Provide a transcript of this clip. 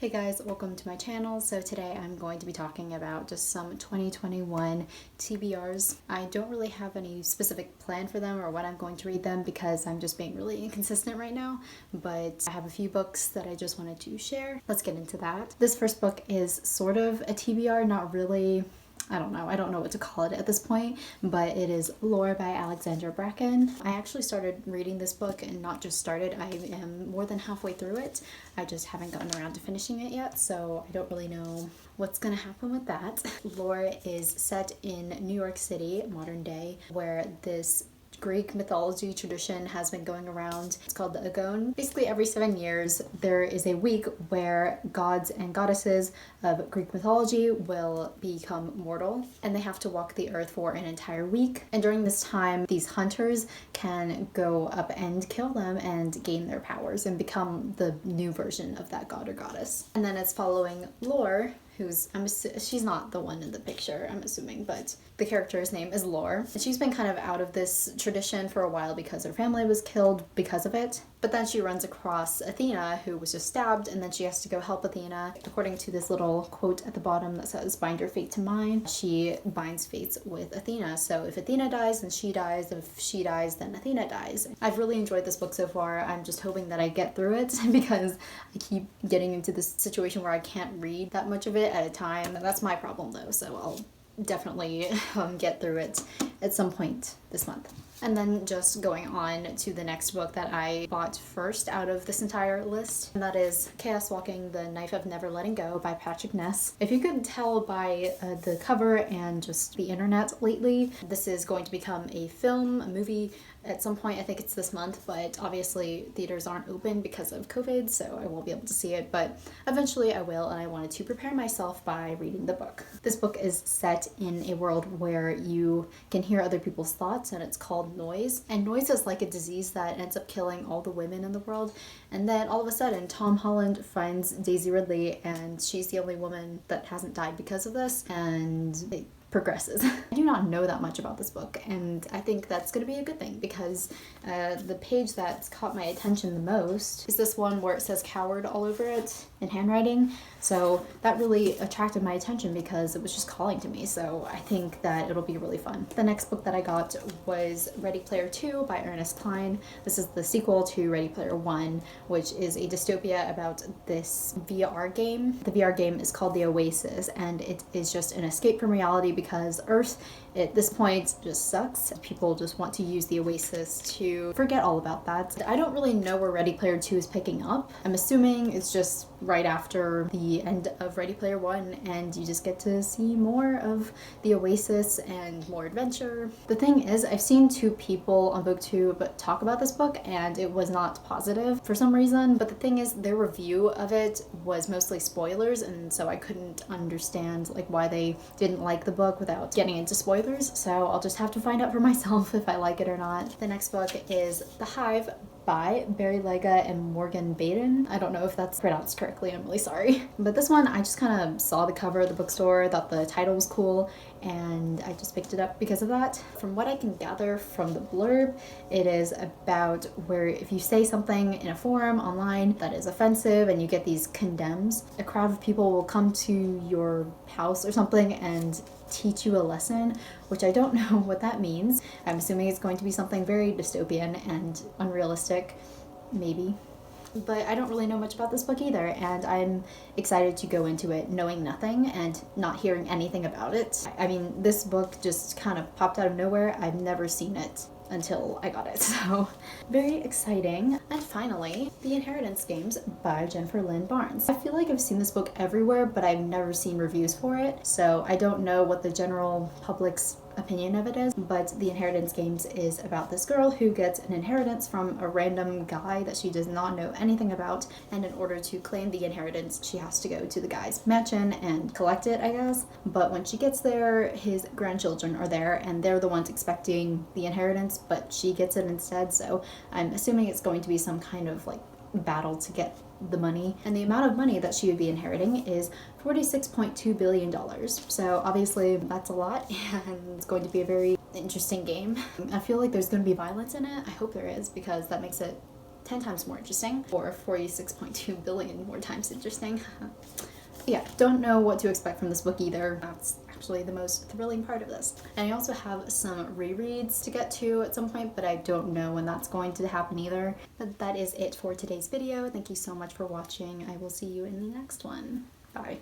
Hey guys, welcome to my channel. So today I'm going to be talking about just some 2021 TBRs. I don't really have any specific plan for them or when I'm going to read them because I'm just being really inconsistent right now, but I have a few books that I just wanted to share. Let's get into that. This first book is sort of a TBR, not really. I don't know what to call it at this point, but it is Lore by Alexandra Bracken. I actually started reading this book, and not just started, I am more than halfway through it. I just haven't gotten around to finishing it yet, so I don't really know what's gonna happen with that. Lore is set in New York City, modern day, where this Greek mythology tradition has been going around. It's called the Agon. Basically every 7 years there is a week where gods and goddesses of Greek mythology will become mortal and they have to walk the earth for an entire week. And during this time these hunters can go up and kill them and gain their powers and become the new version of that god or goddess. And then it's following Lore, who's, she's not the one in the picture, I'm assuming, but the character's name is Lore. And she's been kind of out of this tradition for a while because her family was killed because of it. But then she runs across Athena, who was just stabbed, and then she has to go help Athena. According to this little quote at the bottom that says, "Bind your fate to mine," she binds fates with Athena. So if Athena dies, then she dies. If she dies, then Athena dies. I've really enjoyed this book so far. I'm just hoping that I get through it because I keep getting into this situation where I can't read that much of it at a time. That's my problem though, so I'll definitely get through it at some point this month. And then just going on to the next book that I bought first out of this entire list, and that is Chaos Walking: The Knife of Never Letting Go by Patrick Ness. If you couldn't tell by the cover and just the internet lately, this is going to become a film, a movie, at some point. I think it's this month, but obviously theaters aren't open because of COVID, so I won't be able to see it, but eventually I will, and I wanted to prepare myself by reading the book. This book is set in a world where you can hear other people's thoughts, and it's called noise. And noise is like a disease that ends up killing all the women in the world, and then all of a sudden Tom Holland finds Daisy Ridley, and she's the only woman that hasn't died because of this, and it progresses. I do not know that much about this book, and I think that's going to be a good thing because the page that's caught my attention the most is this one where it says coward all over it in handwriting. So that really attracted my attention because it was just calling to me, so I think that it'll be really fun. The next book that I got was Ready Player 2 by Ernest Cline. This is the sequel to Ready Player 1, which is a dystopia about this VR game. The VR game is called The Oasis, and it is just an escape from reality because Earth at this point just sucks. People just want to use the Oasis to forget all about that. I don't really know where Ready Player 2 is picking up. I'm assuming it's just right after the end of Ready Player 1, and you just get to see more of the Oasis and more adventure. The thing is, I've seen 2 people on booktube talk about this book and it was not positive for some reason, but the thing is their review of it was mostly spoilers, and so I couldn't understand like why they didn't like the book without getting into spoilers, so I'll just have to find out for myself if I like it or not. The next book is The Hive by Barry Lyga and Morgan Baden. I don't know if that's pronounced correctly, I'm really sorry. But this one, I just kind of saw the cover at the bookstore, thought the title was cool, and I just picked it up because of that. From what I can gather from the blurb, it is about where if you say something in a forum online that is offensive and you get these condemns, a crowd of people will come to your house or something and teach you a lesson, which I don't know what that means. I'm assuming it's going to be something very dystopian and unrealistic, maybe. But I don't really know much about this book either, and I'm excited to go into it knowing nothing and not hearing anything about it. I mean, this book just kind of popped out of nowhere. I've never seen it until I got it, so very exciting. And finally, The Inheritance Games by Jennifer Lynn Barnes. I feel like I've seen this book everywhere, but I've never seen reviews for it, so I don't know what the general public's opinion of it is, but The Inheritance Games is about this girl who gets an inheritance from a random guy that she does not know anything about, and in order to claim the inheritance she has to go to the guy's mansion and collect it, I guess. But when she gets there, his grandchildren are there and they're the ones expecting the inheritance, but she gets it instead, so I'm assuming it's going to be some kind of like battle to get the money, and the amount of money that she would be inheriting is $46.2 billion. So obviously that's a lot, and it's going to be a very interesting game. I feel like there's going to be violence in it. I hope there is, because that makes it 10 times more interesting, or 46.2 billion more times interesting. Yeah, don't know what to expect from this book either. That's actually the most thrilling part of this. And I also have some rereads to get to at some point, but I don't know when that's going to happen either. But that is it for today's video. Thank you so much for watching. I will see you in the next one. Bye.